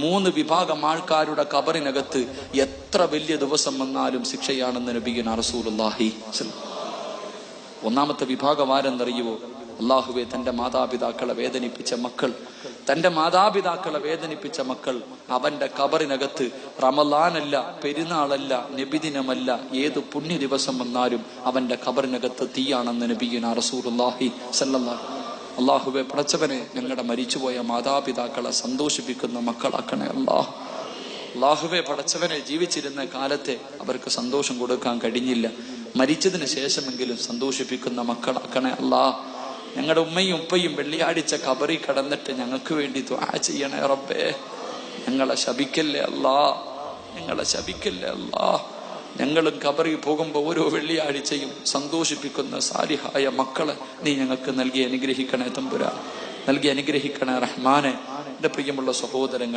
മൂന്ന് വിഭാഗം ആൾക്കാരുടെ ഖബറിനകത്ത് എത്ര വലിയ ദിവസം വന്നാലും ശിക്ഷയാണെന്ന് നബിയുനാ റസൂലുള്ളാഹി. ഒന്നാമത്തെ വിഭാഗം ആരെന്നറിയുവോ? അല്ലാഹുവേ, തന്റെ മാതാപിതാക്കളെ വേദനിപ്പിച്ച മക്കൾ, തന്റെ മാതാപിതാക്കളെ വേദനിപ്പിച്ച മക്കൾ അവന്റെ ഖബറിനകത്ത് റമളാനല്ല, പെരുന്നാളല്ല, നബിദിനമല്ല, ഏത് പുണ്യ ദിവസം വന്നാലും അവന്റെ ഖബറിനകത്ത് തീയാണെന്ന് നബിയുനാ റസൂലുള്ളാഹി സ്വല്ലല്ലാഹു. അല്ലാഹുവേ, പടച്ചവനെ, ഞങ്ങളുടെ മരിച്ചുപോയ മാതാപിതാക്കളെ സന്തോഷിപ്പിക്കുന്ന മക്കളാക്കണേ അല്ലാഹ്. അല്ലാഹുവേ, പടച്ചവനെ, ജീവിച്ചിരുന്ന കാലത്തെ അവർക്ക് സന്തോഷം കൊടുക്കാൻ കഴിഞ്ഞില്ല, മരിച്ചതിന് ശേഷമെങ്കിലും സന്തോഷിപ്പിക്കുന്ന മക്കളാക്കണേ അല്ലാഹ്. ഞങ്ങളുടെ ഉമ്മയും ഉപ്പയും വെള്ളിയാഴ്ച ഖബറിൽ കടന്നിട്ട് ഞങ്ങൾക്ക് വേണ്ടി ദുആ ചെയ്യണേ റബ്ബേ. ഞങ്ങളെ ശപിക്കല്ലേ അല്ലാഹ്, ഞങ്ങളെ ശപിക്കല്ലേ അല്ലാഹ്. ഞങ്ങളും ഖബറിൽ പോകുമ്പോൾ ഓരോ വെള്ളിയാഴ്ചയും സന്തോഷിപ്പിക്കുന്ന സാലിഹായ മക്കളെ നീ ഞങ്ങൾക്ക് നൽകി അനുഗ്രഹിക്കണേ തമ്പുരാൻ, നൽകി അനുഗ്രഹിക്കണേ റഹ്മാനെ. എൻ്റെ പ്രിയമുള്ള സഹോദരങ്ങൾ,